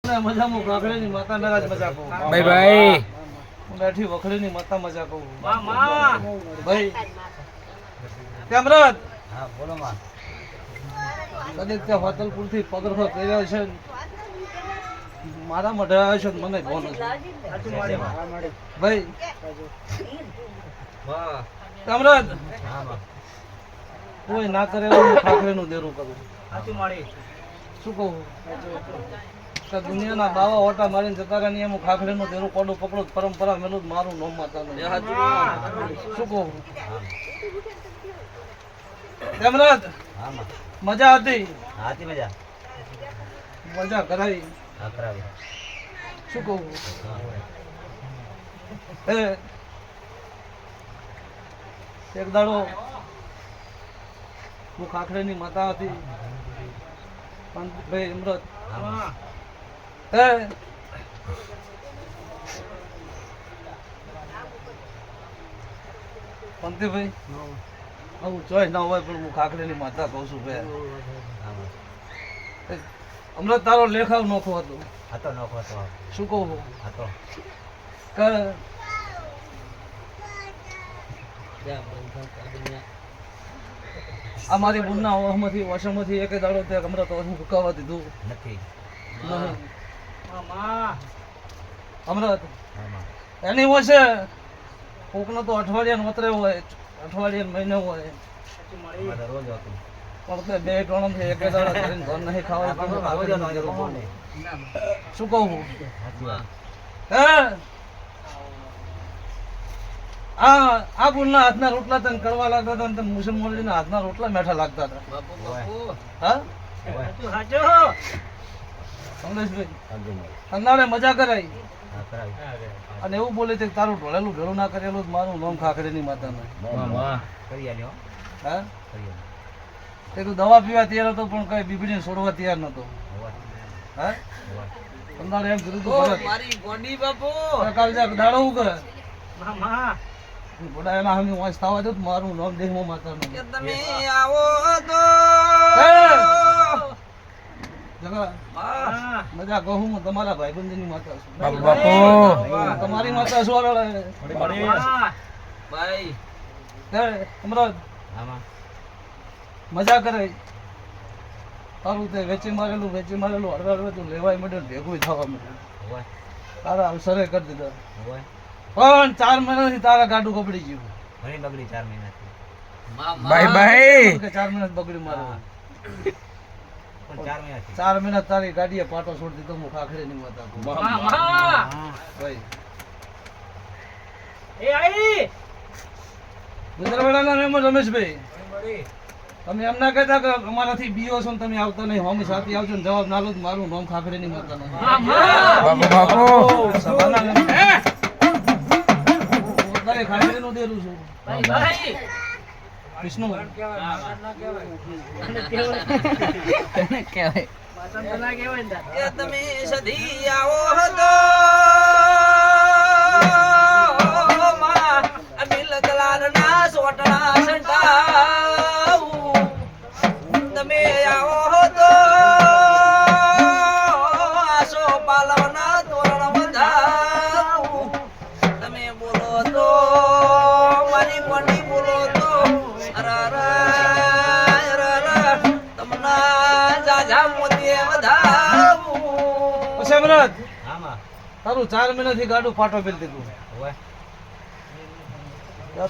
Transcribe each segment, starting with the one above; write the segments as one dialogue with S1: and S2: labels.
S1: મજામાં કાકડીની માતા મેરાજ મજા કહું
S2: ભાઈ ભાઈ
S1: હું બેઠી વખડીની માતા મજા કહું ભાઈ કેમરત
S2: હા બોલો માં
S1: કદી ત્યાં વાતલપુર થી પગરખો કર્યો છે મારા મઢે આવ્યો છે મને ફોન ભાઈ કેમરત કોઈ ના કરે એવું ખાખરીનું દેરું કરું શું કહું દુનિયાના બાવા ઓટા મારીને જતા રહ્યા નહીં એમ ખાખરીનું દેરું કોડું પકડું પરંપરા મેલું મારું નોમ માતા શું કહું કેમરત મજા હતી મજા કરાવી શું કહું એક દાડો હું ખાખરીની માતા હતી પણ ભાઈ અમૃત પંતીભાઈ આવું ચોઈસ ના હોય પણ હું ખાખરીની માતા કહું છું ભાઈ અમૃત તારો લેખાવ નોખો હતો શું કહું કે અમારી બુનના ઓહમાંથી વશમાંથી એક દાડો તે અમૃત હું ફૂકાવા દીધું નથી અમૃત એની હોય કોકનો તો અઠવાડિયા નોતરે હોય અઠવાડિયા મહિને હોય પણ બે ટોણમ એક દાડા કરીને ઘર નહીં ખાવા શું કહું આ બુનના હાથના રોટલા તને કરવા લાગતા હતા ને મુસલમાનના હાથના રોટલા મેઠા લાગતા હતા હા કમલેશભાઈ મજા કરાઈ અને એવું બોલે છે તારું ઢોળેલું ભેળું ના કરેલું મારું નામ ખાખરીની માતાનું હા તે તું દવા પીવા તૈયાર હતો પણ કઈ બીબડીને છોડવા તૈયાર નતો હા કમલાને એમ કીધું મારી ગોડી બાપુ કાલ જા દાડો હું કરે બોડા એના હમી વાંચ થવા દો મારું નામ દેહમો માતાનું તમે આવો તો મજા કહું હું તમારા ભાઈબંધની માતા છું તમારી માતા શું ભાઈ અમરત મજા કરે તારું તે વેચી મારેલું હળવે તું લેવાય મળ્યું ભેગું થવા મળ્યું તારા અવસરે કરી દીધા પણ 4 મહિનાથી તારા ગાડું કપડી ગયું બગડી 4 મહિનાથી ભાઈ ભાઈ 4 મહિના બગડી મારું 4 મહિના તારી ગાડીએ પાટો છોડી દીધો હું ખાખરીની માતા ભાઈ એ આઈ ગુજરાતવાળાના નામ રમેશભાઈ તમે એમ ના કહેતા કે અમારાથી બીઓ છો ને તમે આવતા નહીં હોમી સાથે આવજો ને જવાબ ના લો મારું નામ ખાખરીની માતાનું તારે ખાખરીનું દેરું છું વિષ્ણુ તમે સધી આવો હતો તમે આવો હતો આસો પાલવના તોરણ વધાવું તમે બોલો તો મારી મંડી બોલો તો તમને જાજા મોતી વધાવું અમરત તારું 4 મહિનાથી ગાડું ફાટો પેલ દીધું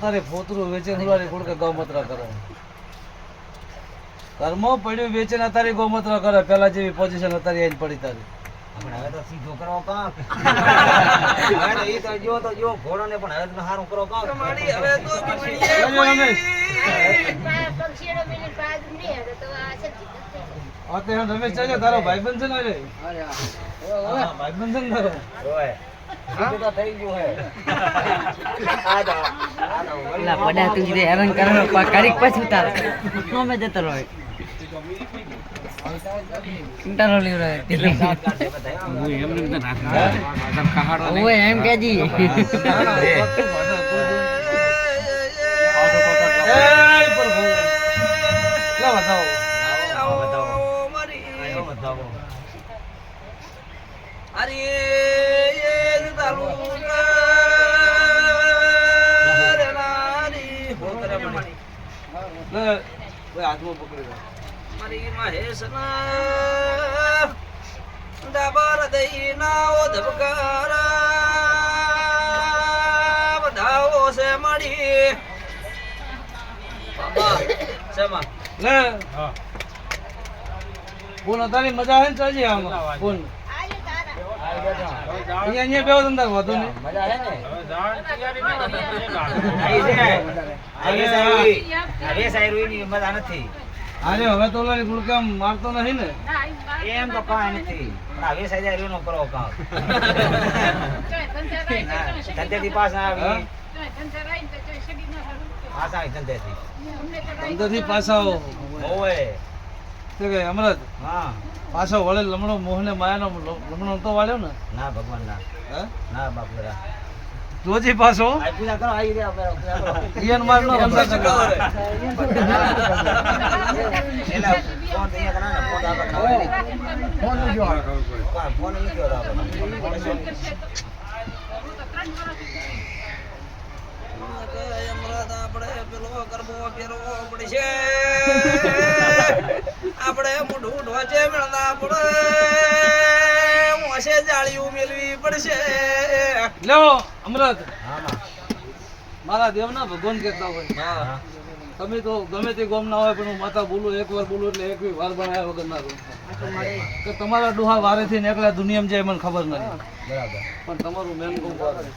S1: તારે ફોતરું વેચે કે ગૌમૂત્ર કરે ઘરમાં પડ્યું વેચે ને તારી ગૌમૂત્ર કરે પેલા જેવી પોઝિશન અત્યારે આવીને પડી તારી હવે તો સીધો કરો કાક હવે ઈ તો જો ઘોડો ને પણ હવે તો હારું કરો કાક તમારી હવે તો પક્ષીડો મિલી પાદ ની હવે તો આ સબ્જી આતે રમેશ ચાચા તારો ભાઈબંધ છે ને રે હા ભાઈબંધ છે ને તારો ઓય થઈ ગયું હે આ
S3: પડા તું જે હેરાન કરવાનો કરીક પછી ઉતાર મે જતો રહે કંટાળો લીવડે હું એમને તો નાખા કહાડો ઓય એમ કેજી એ પ્રભુ લા બતાવો મારી આયો બતાવો
S1: અરે એ તાલુકા રે નારી હો કરે મણી લે ભાઈ હાથમાં પકડી લે મારી મહેશના ડાબર દઈના ઓ ધબકારા બધાઓ છે મળી બાબા શેમાં લે હા પૂન તારી મજા હે ને ચાલજી આમાં પૂન અહીંયા બેવ ધંધા વધુ ને મજા હે ને હવે સાહેબ ની મજા નથી અરે હવે તો ઓલા ગુડકામ મારતો નહીં ને એમ તો કાંઈ નથી પણ હવે સાહેબ આર્યો નો કરો કામ ધંધેથી પાછા આવી પાછા આવી ધંધેથી પાછા ઓવે તે કે અમરત હા પાછો વળે લમણો મોહને માયાનો લમણો તો વાળ્યો ને ના ભગવાન ના હે ના બાપરા જોજી પાછો આ પૂજા કરો આવી રે આપણે ઈયન મારનો રમતા કરો એલા ફોન દયા કરા ને ફોન આપા ફોન જો ફોન ની જો આપણે પેલો કરબો ફેરવો પડશે આપણે મોઢું ઢોચે મળતા પડે મોસે જાળીઓ મેળવી પડશે લો અમરત મારા દેવના ભગવાન કહેતા હોય તમે તો ગમે તે ગોમ ના હોય પણ હું માતા બોલું એકવાર બોલું એટલે એક વાર બનાવ્યા વગર ના રહું કે તમારા ડોહા વારેથી નીકળ્યા દુનિયામાં જાય મને ખબર નથી બરાબર પણ તમારું મેન ગોમ વારે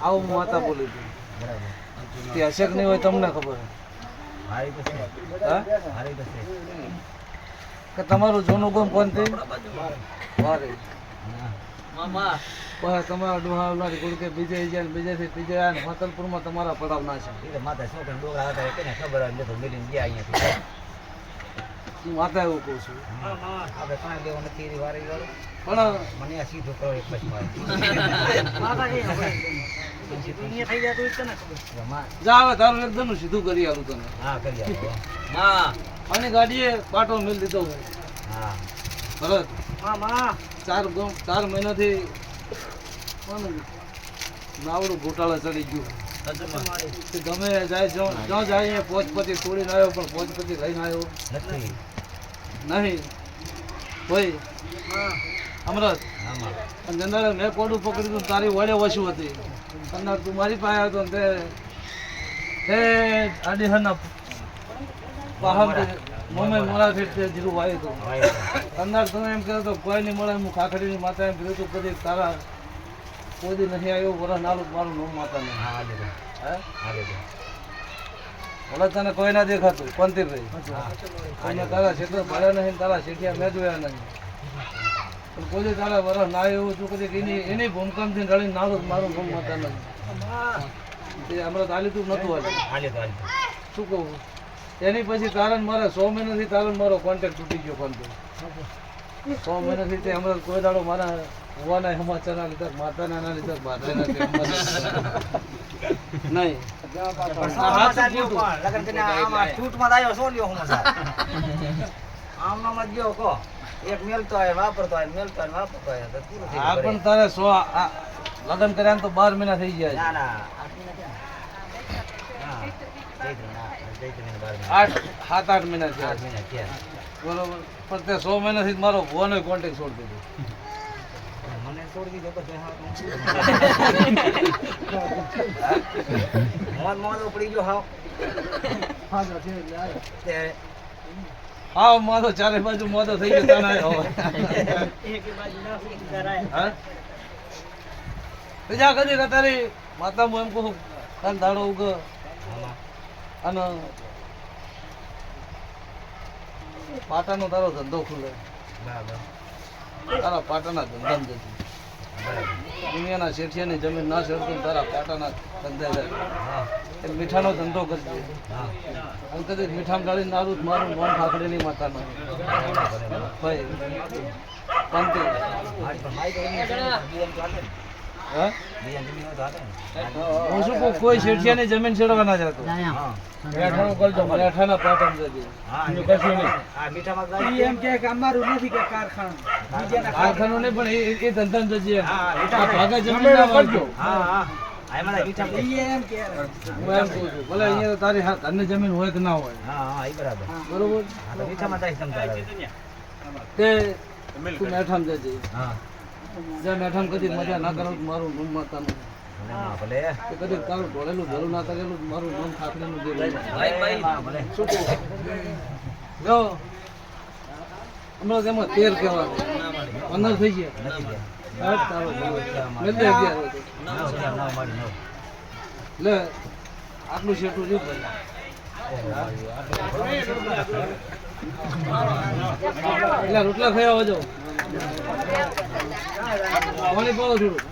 S1: આવું હું માતા બોલી હતી બરાબર તે હશે કે નહીં હોય તમને ખબર કે તમારું જૂનું ગોમ કોણ તે વારે મામા બસ તમારા ડોહા ગુડકે બીજે જાય બીજેથી ત્રીજે જાય ને મતલપુરમાં તમારા પડાવ ના છે માતા શું કે ડોગરા હતા કે ખબર હોય તો મિલીને ગયા અહીંયાથી હું માતા એવું કહું છું આપણે કાંઈ લેવું નથી વારી વાળું પણ મને આ સીધું કરો એક પછી જા હવે તારું એકદમ સીધું કરી આવું તને હા કરી આવું હા અને ગાડીએ પાટો મિલ દીધો હા ભરત હા 4 મહિનાથી નાવડું ઘોટાળા ચડી ગયું ગમે જાય જ્યાં જાય પોચપતિ તોડીને આવ્યો પણ પોચપતિ લઈને આવ્યો નહીં ભાઈ અમરત જનરલ મેં કોડું પકડ્યું તારી વડે ઓછું હતી કન્નાર તું મારી પાસે આવ્યો તે આડીહરના પહાડ મમ્મી મોડાથી તે જીરું વાવ્યું હતું કન્નાર તમે એમ કહેતો કોઈ નહીં મળે હું ખાખડીની માતા એમ કીધું તું કદી તારા કોઈ દી નહીં આવ્યો વરસ નાલું મારું નોમ માતા નહીં ઓલા તને કોઈ ના દેખાતું કોનથી ભાઈ કોઈને તારા ક્ષેત્ર ભર્યા નહીં તારા શેઠિયા મેં જોયા નહીં પણ કોઈ દી તારા વરસ ના આવ્યું તું કદી એની ભૂમકામથી રળીને નાલું મારું નોમ માતા નહીં તે હમણાં તાલીતું નહોતું હાલ્યું શું કહું એની પછી તારણ મારે 100 મહિનાથી તારણ મારો કોન્ટેક્ટ તૂટી ગયો કોણ 100 મહિનાથી તે હમણાં કોઈ દાડો મારા હોવાના સમાચારના લીધે માતાના લીધે બાધાના નહીં પણ તારે 100 લગ્ન કર્યા તો 12 મહિના થઈ ગયા 7-8 મહિના થયા બરોબર પણ તે 100 મહિનાથી મારો ભુવાનો કોન્ટેક્ટ છોડી દીધો મને છોડી દીધો મોદ ઉપડી ગયો હાવ મોદો ચારે બાજુ મોદો થઈ ગયો તણાય બીજા કદી તારી માતા હું એમ કહું કાન દાડો ઉગ અને પાટાનો તારો ધંધો ખુલે તારા પાટાના ધંધા જતી દુનિયાના શેઠિયાની જમીન ના છેડતું તારા પાટાના ધંધે જાય મીઠાનો ધંધો કરજે અને કદી મીઠામાં ગાળી નારું મારું નોમ ખાખડીની માતાના ભાઈ હા હું શું કહું, કોઈ શેઠિયાની જમીન છેડવા ના જતો. મેઠાનું કરજો, મેઠાના પાટણ જજે. કારખાનું નહીં પણ એ ધંધા જજે. આ ભાગા જમીન ના વાળજો. હું એમ કહું છું, ભલે અહીંયા તારી ઘરની જમીન હોય કે ના હોય, બરોબર? તે તું મેઠામ જજે. જ્યાં મેઠામ કદી મજા ના કરો તો મારું નામ માતાનું. તે કદી તારું ઢોળેલું ભેલું ના કરેલું તો મારું નામ ખાખરીનું દેલું. શું કહું? જો હમણાં તેમાં 13 કહેવાનું, 15 થઈ ગયા. હા, તારો ભલો. મેં તો 11 હતો. લે આટલું શેઠું રહ્યું ભાઈ. એટલે રોટલા ખાઈ આવો છો. પાણી પાવો થોડું.